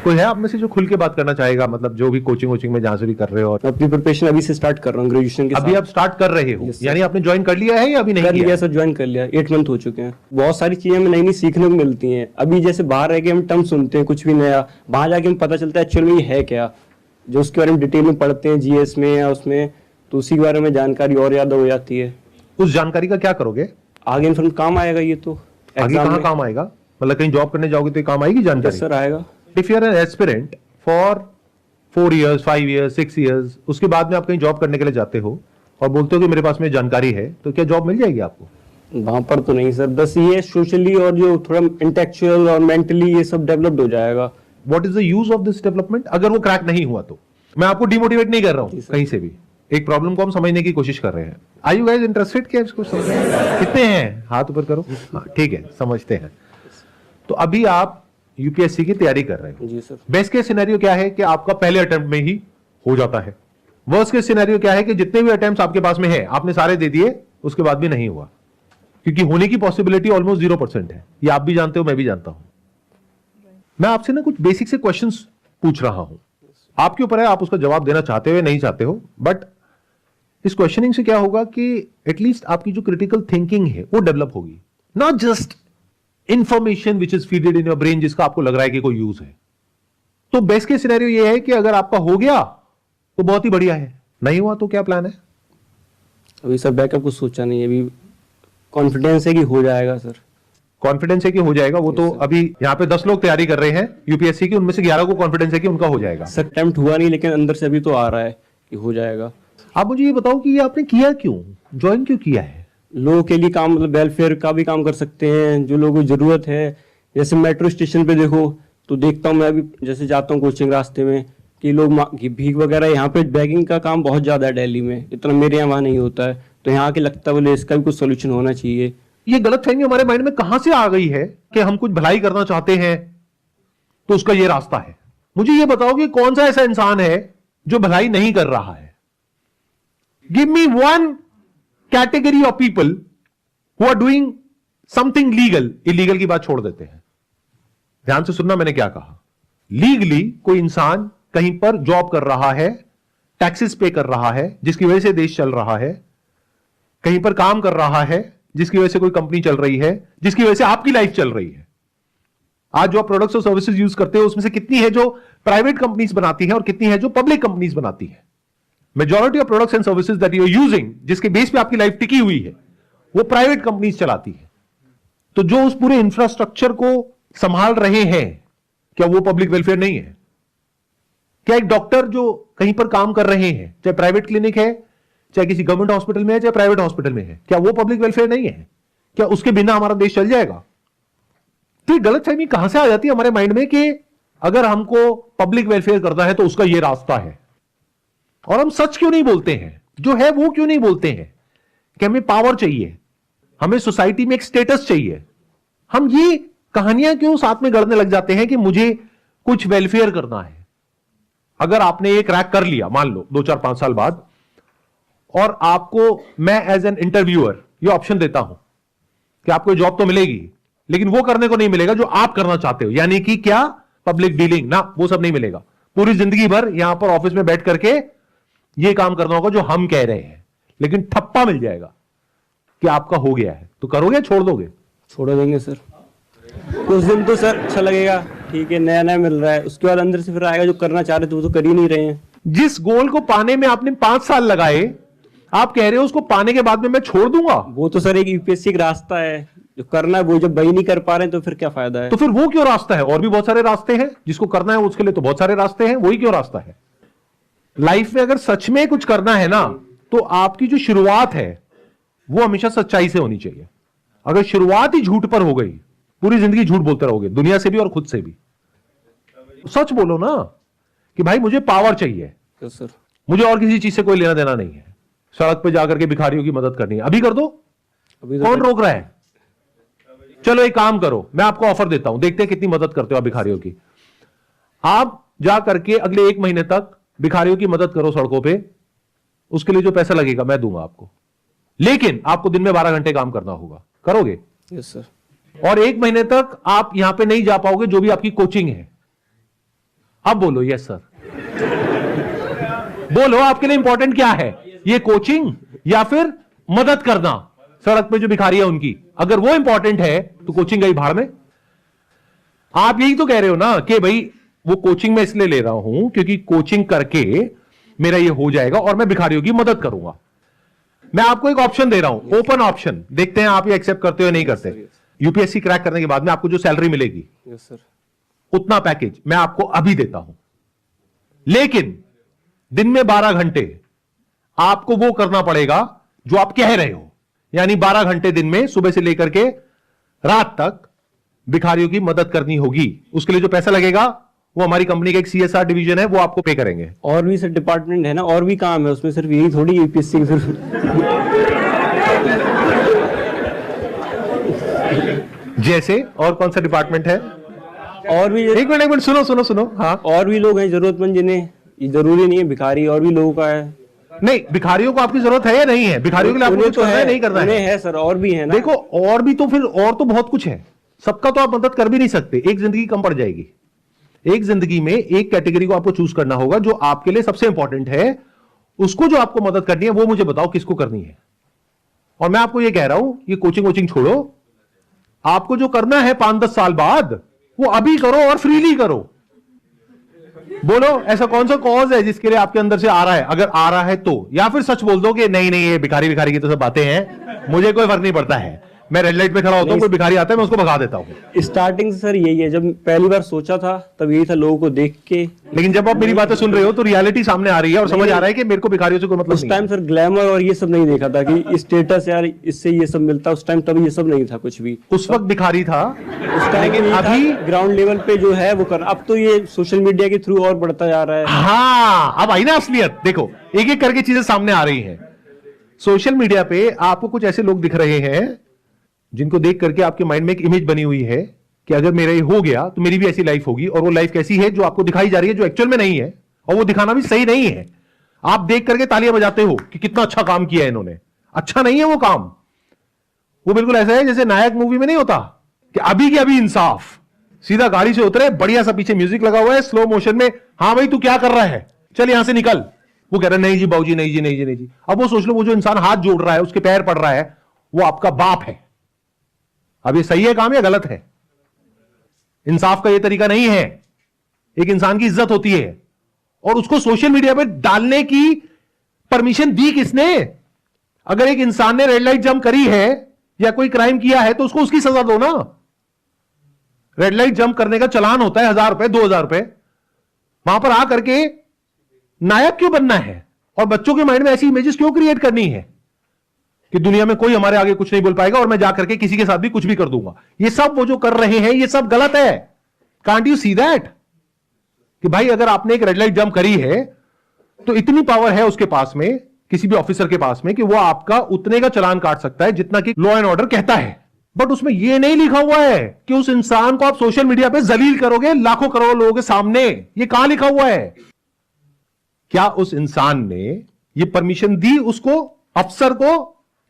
कोई है आप में से जो खुल के बात करना चाहेगा, मतलब जो भी कोचिंग वोचिंग में जहां से भी कर रहे हो? और अपनी प्रिपरेशन अभी से स्टार्ट कर रहा हूँ ग्रेजुएशन के अभी आप स्टार्ट कर रहे हो? Yes, sir. यानी आपने ज्वाइन कर लिया है या अभी नहीं कर किया? लिया सर, ज्वाइन कर लिया, 8 मंथ हो चुके हैं। बहुत सारी चीजें हमें नई नई सीखने को मिलती हैं। अभी जैसे बाहर रह के हम टर्म सुनते हैं कुछ भी नया, वहां जाके हमें पता चलता है एक्चुअल में ये है क्या, जो उसके बारे में डिटेल में पढ़ते हैं जीएस में या उसमें, तो उसी के बारे में जानकारी और याद हो जाती है। उस जानकारी का क्या करोगे आगे इन्फॉर्म काम आएगा ये तो। आगे एग्जाम कहाँ में काम आएगा? मतलब कहीं जॉब करने जाओगे तो ये काम आएगी जानकारी? सर आएगा। If you are an aspirant for 4 years 5 years 6 years, उसके बाद में आप कहीं जॉब करने के लिए जाते हो और बोलते हो कि मेरे पास में जानकारी है, तो क्या जॉब मिल जाएगी आपको? वहां पर तो नहीं सर, बस ये सोशली और जो थोड़ा इंटेलेक्चुअल और मेंटली ये सब डेवलप्ड हो जाएगा। What is the use of this development? अगर वो क्रैक नहीं हुआ तो मैं आपको डिमोटिवेट नहीं कर रहा हूं कहीं से भी, एक प्रॉब्लम को हम समझने की कोशिश कर रहे हैं। Are you guys interested? क्या इसको समझ कितने हैं? हाथ ऊपर करो। हाँ ठीक है, समझते हैं। तो अभी आप यूपीएससी की तैयारी कर रहे हो। जी सर। बेस्ट केस सिनेरियो क्या है कि आपका पहले अटेम्प्ट में ही हो जाता है। वर्स्ट केस सिनेरियो क्या है कि जितने भी अटेम्प्ट्स आपके पास में है आपने सारे दे दिए, उसके बाद भी नहीं हुआ, क्योंकि होने की पॉसिबिलिटी ऑलमोस्ट 0% है। ये आप भी जानते हो, मैं भी जानता हूं। मैं आपसे ना कुछ बेसिक से क्वेश्चंस पूछ रहा हूं, आपके ऊपर है आप उसका जवाब देना चाहते हो या नहीं चाहते हो। बट इस क्वेश्चनिंग से क्या होगा कि एटलीस्ट आपकी जो क्रिटिकल थिंकिंग है वो डेवलप होगी, not just information which is feeded in your brain जिसका आपको लग रहा है कि कोई यूज है। तो बेस्ट केस सिनेरियो ये है कि अगर आपका हो गया तो बहुत ही बढ़िया है, नहीं हुआ तो क्या प्लान है? अभी सर बैकअप कुछ सोचा नहीं है, अभी कॉन्फिडेंस है कि हो जाएगा सर। कॉन्फिडेंस है कि हो जाएगा, वो तो अभी यहाँ पे 10 लोग तैयारी कर रहे हैं यूपीएससी की, उनमें से 11 को कॉन्फिडेंस है कि उनका हो जाएगा। सर अटेम्प्ट हुआ नहीं, लेकिन अंदर से अभी तो आ रहा है कि हो जाएगा। आप मुझे ये बताओ कि ये आपने किया क्यों, ज्वाइन क्यों किया है? लोगों के लिए काम, मतलब वेलफेयर का भी काम कर सकते हैं, जो लोगों को जरूरत है। जैसे मेट्रो स्टेशन पे देखो तो देखता हूँ मैं, अभी जैसे जाता हूँ कोचिंग रास्ते में, कि लोग भीख वगैरह, यहाँ पे बैगिंग का काम बहुत ज्यादा है दिल्ली में, इतना मेरे यहाँ वहाँ नहीं होता है, तो यहाँ के लगता है बोले इसका भी कुछ सोल्यूशन होना चाहिए। ये गलतफहमी हमारे माइंड में कहां से आ गई है कि हम कुछ भलाई करना चाहते हैं तो उसका ये रास्ता है? मुझे ये बताओ कि कौन सा ऐसा इंसान है जो भलाई नहीं कर रहा है? Give me one category of people who are doing something legal. Illegal की बात छोड़ देते हैं, ध्यान से सुनना मैंने क्या कहा। लीगली कोई इंसान कहीं पर जॉब कर रहा है, टैक्सेस पे कर रहा है जिसकी वजह से देश चल रहा है, कहीं पर काम कर रहा है जिसकी वजह से कोई कंपनी चल रही है, जिसकी वजह से आपकी लाइफ चल रही है। आज जो आप प्रोडक्ट्स और सर्विसेज यूज करते हो उसमें से कितनी है जो प्राइवेट कंपनीज बनाती है और कितनी है जो पब्लिक कंपनीज बनाती है? Majority of products and services that you are using, जिसके बेस पे आपकी लाइफ टिकी हुई है, वो प्राइवेट कंपनीज चलाती है। तो जो उस पूरे इंफ्रास्ट्रक्चर को संभाल रहे हैं, क्या वो पब्लिक वेलफेयर नहीं है? क्या एक डॉक्टर जो कहीं पर काम कर रहे हैं, चाहे प्राइवेट क्लिनिक है, चाहे किसी गवर्नमेंट हॉस्पिटल में है, चाहे प्राइवेट हॉस्पिटल में है, क्या वो पब्लिक वेलफेयर नहीं है? क्या उसके बिना हमारा देश चल जाएगा? तो ये गलतफहमी कहां से आ जाती है हमारे माइंड में कि अगर हमको पब्लिक वेलफेयर करना है तो उसका ये रास्ता है। और हम सच क्यों नहीं बोलते हैं, जो है वो क्यों नहीं बोलते हैं कि हमें पावर चाहिए, हमें सोसाइटी में एक स्टेटस चाहिए? हम ये कहानियां क्यों साथ में गढ़ने लग जाते हैं कि मुझे कुछ वेलफेयर करना है? अगर आपने एक क्रैक कर लिया, मान लो 2 4 5 साल बाद, और आपको मैं एज एन इंटरव्यूअर ये ऑप्शन देता हूं कि आपको जॉब तो मिलेगी, लेकिन वो करने को नहीं मिलेगा जो आप करना चाहते हो, यानी कि क्या? पब्लिक डीलिंग ना, वो सब नहीं मिलेगा। पूरी जिंदगी भर यहां पर ऑफिस में बैठ करके ये काम करना होगा जो हम कह रहे हैं, लेकिन ठप्पा मिल जाएगा कि आपका हो गया है। तो करोगे, छोड़ दोगे? छोड़ देंगे सर। कुछ दिन तो सर अच्छा लगेगा, ठीक है, नया नया मिल रहा है, उसके बाद अंदर से फिर आएगा जो करना चाह रहे थे वो तो कर ही नहीं रहे हैं। जिस गोल को पाने में आपने 5 साल लगाए, आप कह रहे हो उसको पाने के बाद में मैं छोड़ दूंगा? वो तो सर एक यूपीएससी का रास्ता है, जो करना है वो जब वही नहीं कर पा रहे हैं तो फिर क्या फायदा है? तो फिर वो क्यों रास्ता है? और भी बहुत सारे रास्ते हैं, जिसको करना है उसके लिए तो बहुत सारे रास्ते हैं, वही क्यों रास्ता है? लाइफ में अगर सच में कुछ करना है ना, तो आपकी जो शुरुआत है वो हमेशा सच्चाई से होनी चाहिए। अगर शुरुआत ही झूठ पर हो गई, पूरी जिंदगी झूठ बोलते रहोगे, दुनिया से भी और खुद से भी। सच बोलो ना कि भाई मुझे पावर चाहिए, तो सर मुझे और किसी चीज से कोई लेना देना नहीं है, सड़क पे जाकर के भिखारियों की मदद करनी है, अभी कर दो। अभी तो कौन रोक रहा है? चलो एक काम करो, मैं आपको ऑफर देता हूं, देखते हैं कितनी मदद करते हो आप भिखारियों की। आप जा करके अगले 1 महीने तक भिखारियों की मदद करो सड़कों पे, उसके लिए जो पैसा लगेगा मैं दूंगा आपको, लेकिन आपको दिन में 12 घंटे काम करना होगा। करोगे? Yes sir. और 1 महीने तक आप यहां पे नहीं जा पाओगे, जो भी आपकी कोचिंग है अब बोलो यस सर, बोलो आपके लिए इंपॉर्टेंट क्या है, ये कोचिंग या फिर मदद करना सड़क पे जो भिखारी है उनकी? अगर वो इंपॉर्टेंट है तो कोचिंग गई भाड़ में। आप यही तो कह रहे हो ना कि भाई वो कोचिंग में इसलिए ले रहा हूं क्योंकि कोचिंग करके मेरा ये हो जाएगा और मैं भिखारियों की मदद करूंगा। मैं आपको एक ऑप्शन दे रहा हूं, ओपन ऑप्शन, देखते हैं आप ये एक्सेप्ट करते हो या नहीं करते। यूपीएससी क्रैक करने के बाद में आपको जो सैलरी मिलेगी यस सर। उतना पैकेज मैं आपको अभी देता हूं, लेकिन दिन में 12 घंटे आपको वो करना पड़ेगा जो आप कह रहे हो, यानी 12 घंटे दिन में सुबह से लेकर के रात तक भिखारियों की मदद करनी होगी। उसके लिए जो पैसा लगेगा वो हमारी कंपनी का एक सीएसआर डिवीजन है, वो आपको पे करेंगे। और भी सर डिपार्टमेंट है ना, और भी काम है उसमें, सिर्फ यही थोड़ी यूपीएससी सिर्फ। जैसे और कौन सा डिपार्टमेंट है? और भी एक मिनट सुनो सुनो सुनो। हाँ, और भी लोग हैं जरूरतमंद जिन्हें, ये जरूरी नहीं है भिखारी, और भी लोगों का है। नहीं, भिखारियों को आपकी जरूरत है या नहीं है? भिखारियों के लिए आपको उन्हें कुछ करना है नहीं करना उन्हें है? है सर, और भी है ना। देखो और भी तो फिर और तो बहुत कुछ है, सबका तो आप मदद कर भी नहीं सकते, एक जिंदगी कम पड़ जाएगी। एक जिंदगी में एक कैटेगरी को आपको चूज करना होगा जो आपके लिए सबसे इंपॉर्टेंट है, उसको जो आपको मदद करनी है वो मुझे बताओ किसको करनी है। और मैं आपको ये कह रहा हूं, ये कोचिंग वोचिंग छोड़ो, आपको जो करना है 5-10 साल बाद वो अभी करो और फ्रीली करो। बोलो ऐसा कौन सा कॉज है जिसके लिए आपके अंदर से आ रहा है? अगर आ रहा है तो, या फिर सच बोल दो कि नहीं नहीं ये भिखारी भिखारी की तो सब बातें हैं, मुझे कोई फर्क नहीं पड़ता है, मैं रेड लाइट पे खड़ा होता हूं, कोई भिखारी आता है मैं उसको भगा देता हूं। स्टार्टिंग से सर यही है, जब पहली बार सोचा था तब यही था, लोगों को देख के। लेकिन जब आप मेरी बातें सुन रहे हो तो रियलिटी सामने आ रही है और समझ आ रहा है कि मेरे को भिखारियों से कोई मतलब उस नहीं टाइम है। सर ग्लैमर और ये सब नहीं देखा था कि स्टेटस यार इससे ये सब मिलता, उस टाइम तब ये सब नहीं था कुछ भी। उस वक्त भिखारी था, उस टाइम लेकिन अभी अभी ग्राउंड लेवल पे जो है वो कर, अब तो ये सोशल मीडिया के थ्रू और बढ़ता जा रहा है। हाँ, अब आई ना असलियत। देखो एक एक करके चीजें सामने आ रही हैं। सोशल मीडिया पे आपको कुछ ऐसे लोग दिख रहे हैं जिनको देख करके आपके माइंड में एक इमेज बनी हुई है कि अगर मेरा ये हो गया तो मेरी भी ऐसी लाइफ होगी, और वो लाइफ कैसी है जो आपको दिखाई जा रही है, जो एक्चुअल में नहीं है, और वो दिखाना भी सही नहीं है। आप देख करके तालियां बजाते हो कि कितना अच्छा काम किया है इन्होंने, अच्छा नहीं है वो काम। वो बिल्कुल ऐसा है जैसे नायक मूवी में नहीं होता कि अभी की अभी इंसाफ, सीधा गाड़ी से उतरे, बढ़िया सा पीछे म्यूजिक लगा हुआ है स्लो मोशन में, हाँ भाई तू क्या कर रहा है, चल यहां से निकल। वो कह रहा है नहीं जी बाबूजी, नहीं जी नहीं जी नहीं जी। अब वो सोच लो, वो जो इंसान हाथ जोड़ रहा है, उसके पैर पड़ रहा है, वो आपका बाप है। अब ये सही है काम या गलत है? इंसाफ का ये तरीका नहीं है। एक इंसान की इज्जत होती है, और उसको सोशल मीडिया पे डालने की परमिशन दी किसने? अगर एक इंसान ने रेड लाइट जंप करी है या कोई क्राइम किया है तो उसको उसकी सजा दो ना। रेड लाइट जंप करने का चालान होता है 1000 रुपए 2000 रुपए, वहां पर आकर के नायक क्यों बनना है और बच्चों के माइंड में ऐसी इमेजेस क्यों क्रिएट करनी है कि दुनिया में कोई हमारे आगे कुछ नहीं बोल पाएगा और मैं जाकर के किसी के साथ भी कुछ भी कर दूंगा? ये सब वो जो कर रहे हैं ये सब गलत है। कांट यू सी दैट कि भाई अगर आपने एक रेड लाइट जंप करी है तो इतनी पावर है उसके पास में, किसी भी ऑफिसर के पास में, कि वो आपका उतने का चालान काट सकता है जितना कि लॉ एंड ऑर्डर कहता है। बट उसमें यह नहीं लिखा हुआ है कि उस इंसान को आप सोशल मीडिया पे जलील करोगे लाखों करोड़ों लोगों के सामने। ये कहां लिखा हुआ है? क्या उस इंसान ने ये परमिशन दी उसको, अफसर को,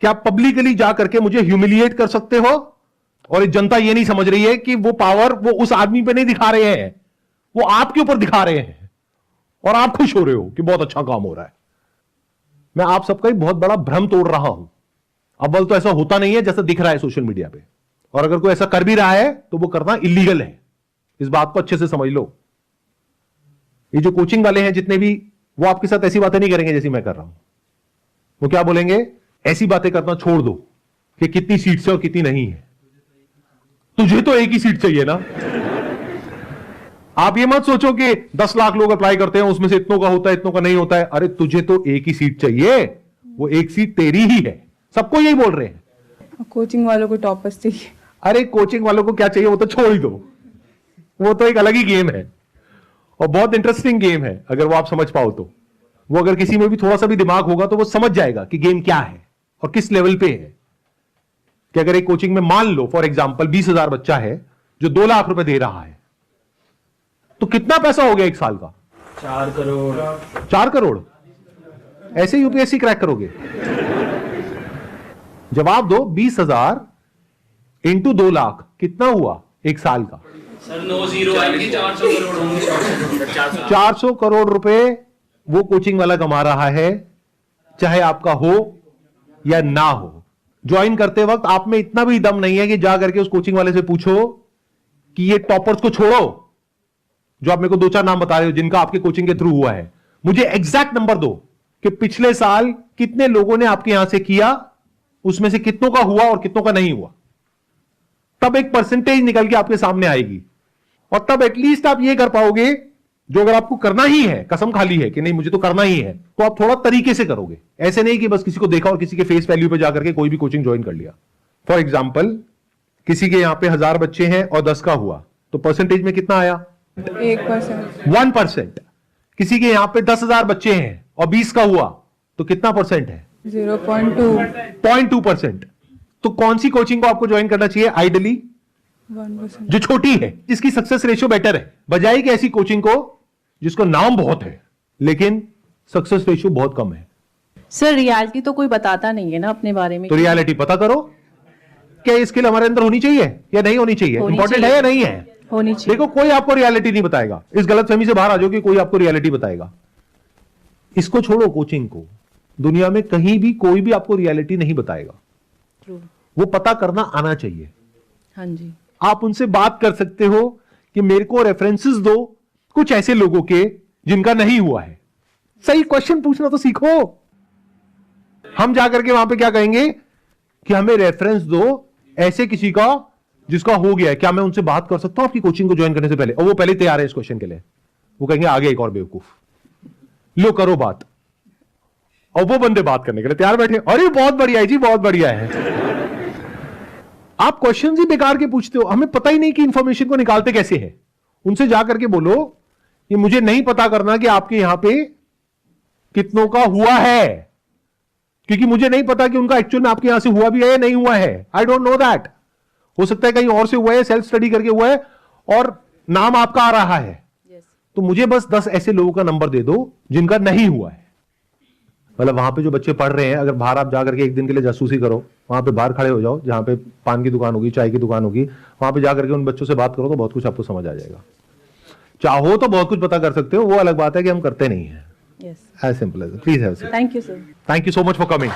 क्या पब्लिकली जाकर के मुझे ह्यूमिलिएट कर सकते हो? और ये जनता ये नहीं समझ रही है कि वो पावर वो उस आदमी पे नहीं दिखा रहे हैं, वो आपके ऊपर दिखा रहे हैं, और आप खुश हो रहे हो कि बहुत अच्छा काम हो रहा है। मैं आप सबका एक बहुत बड़ा भ्रम तोड़ रहा हूं। अव्वल तो ऐसा होता नहीं है जैसा दिख रहा है सोशल मीडिया पे, और अगर कोई ऐसा कर भी रहा है तो वो करना इलीगल है। इस बात को अच्छे से समझ लो। ये जो कोचिंग वाले हैं जितने भी, वो आपके साथ ऐसी बातें नहीं करेंगे जैसी मैं कर रहा हूं। वो क्या बोलेंगे? ऐसी बातें करना छोड़ दो कि कितनी सीट्स है और कितनी नहीं है। तुझे तो एक ही सीट चाहिए ना। आप ये मत सोचो कि 10 लाख लोग अप्लाई करते हैं, उसमें से इतनों का होता है इतनों का नहीं होता है। अरे तुझे तो एक ही सीट चाहिए, वो एक सीट तेरी ही है। सबको यही बोल रहे हैं। कोचिंग वालों को टॉपर्स चाहिए। अरे कोचिंग वालों को क्या चाहिए वो तो छोड़ ही दो, वो तो एक अलग ही गेम है और बहुत इंटरेस्टिंग गेम है। अगर वो आप समझ पाओ तो, वो अगर किसी में भी थोड़ा सा भी दिमाग होगा तो वो समझ जाएगा कि गेम क्या है और किस लेवल पे है। कि अगर एक कोचिंग में मान लो फॉर एग्जांपल 20,000 बच्चा है जो 2 लाख रुपए दे रहा है, तो कितना पैसा हो गया एक साल का? 4 करोड़। 4 करोड़। ऐसे यूपीएससी क्रैक करोगे? जवाब दो। 20,000 इंटू 2 लाख कितना हुआ एक साल का? सर 9-0 आएंगे, 400 करोड़ होंगे। 400 करोड़ रुपए वो कोचिंग वाला कमा रहा है, चाहे आपका हो या ना हो। ज्वाइन करते वक्त आप में इतना भी दम नहीं है कि जा करके उस कोचिंग वाले से पूछो कि ये टॉपर्स को छोड़ो, जो आप मेरे को 2-4 नाम बता रहे हो जिनका आपके कोचिंग के थ्रू हुआ है, मुझे एग्जैक्ट नंबर दो कि पिछले साल कितने लोगों ने आपके यहां से किया, उसमें से कितनों का हुआ और कितनों का नहीं हुआ। तब एक परसेंटेज निकल के आपके सामने आएगी और तब एटलीस्ट आप ये कर पाओगे, जो अगर आपको करना ही है, कसम खाली है कि नहीं मुझे तो करना ही है, तो आप थोड़ा तरीके से करोगे। ऐसे नहीं कि बस किसी को देखा और किसी के फेस वैल्यू पे जाकर के कोई भी कोचिंग ज्वाइन कर लिया। फॉर एग्जाम्पल, किसी के यहां पे 1000 बच्चे हैं और 10 का हुआ, तो परसेंटेज में कितना आया? 1%। 1%। किसी के यहां पे 10,000 बच्चे हैं और 20 का हुआ, तो कितना परसेंट है? 0.2%। तो कौन सी कोचिंग को आपको ज्वाइन करना चाहिए आइडियली? 1%। जो छोटी है, जिसकी सक्सेस रेशियो बेटर है, बजाय कि ऐसी कोचिंग को जिसको नाम बहुत है लेकिन सक्सेस रेशियो बहुत कम है। सर रियलिटी तो कोई बताता नहीं है ना अपने बारे में। तो रियलिटी पता करो, क्या ये स्किल हमारे अंदर होनी चाहिए या नहीं होनी चाहिए? इंपॉर्टेंट है या नहीं है? होनी चाहिए। देखो, कोई आपको रियलिटी नहीं बताएगा। इस गलतफहमी से बाहर आ जाओ कि कोई आपको रियलिटी बताएगा। इसको छोड़ो, कोचिंग को। दुनिया में कहीं भी कोई भी आपको रियलिटी नहीं बताएगा। True। वो पता करना आना चाहिए। हाँ जी। आप उनसे बात कर सकते हो कि मेरे को रेफरेंसेस दो कुछ ऐसे लोगों के जिनका नहीं हुआ है। सही क्वेश्चन पूछना तो सीखो। हम जाकर के वहां पे क्या कहेंगे कि हमें रेफरेंस दो ऐसे किसी का जिसका हो गया है, क्या मैं उनसे बात कर सकता हूं आपकी कोचिंग को ज्वाइन करने से पहले? और वो पहले तैयार है इस क्वेश्चन के लिए। वो कहेंगे आगे एक और बेवकूफ, लो करो बात। और वो बंदे बात करने के लिए तैयार बैठे, अरे बहुत बढ़िया है जी, बहुत बढ़िया है। आप क्वेश्चन ही बेकार के पूछते हो, हमें पता ही नहीं कि इंफॉर्मेशन को निकालते कैसे है। उनसे जाकर के बोलो कि मुझे नहीं पता करना कि आपके यहां पे कितनों का हुआ है, क्योंकि मुझे नहीं पता कि उनका एक्चुअल में आपके यहां से हुआ भी है या नहीं हुआ है। I don't know that. हो सकता है कहीं और से हुआ है, सेल्फ स्टडी करके हुआ है और नाम आपका आ रहा है। तो मुझे बस 10 ऐसे लोगों का नंबर दे दो जिनका नहीं हुआ है। मतलब वहां पे जो बच्चे पढ़ रहे हैं, अगर बाहर आप जाकर के एक दिन के लिए जासूसी करो, वहां पे बाहर खड़े हो जाओ, जहां पे पान की दुकान होगी, चाय की दुकान होगी, वहां पे जाकर के उन बच्चों से बात करो तो बहुत कुछ आपको समझ आ जाएगा। चाहो तो बहुत कुछ पता कर सकते हो, वो अलग बात है कि हम करते नहीं है। Yes. As simple as. Please have. Thank you sir. Thank you so much for coming.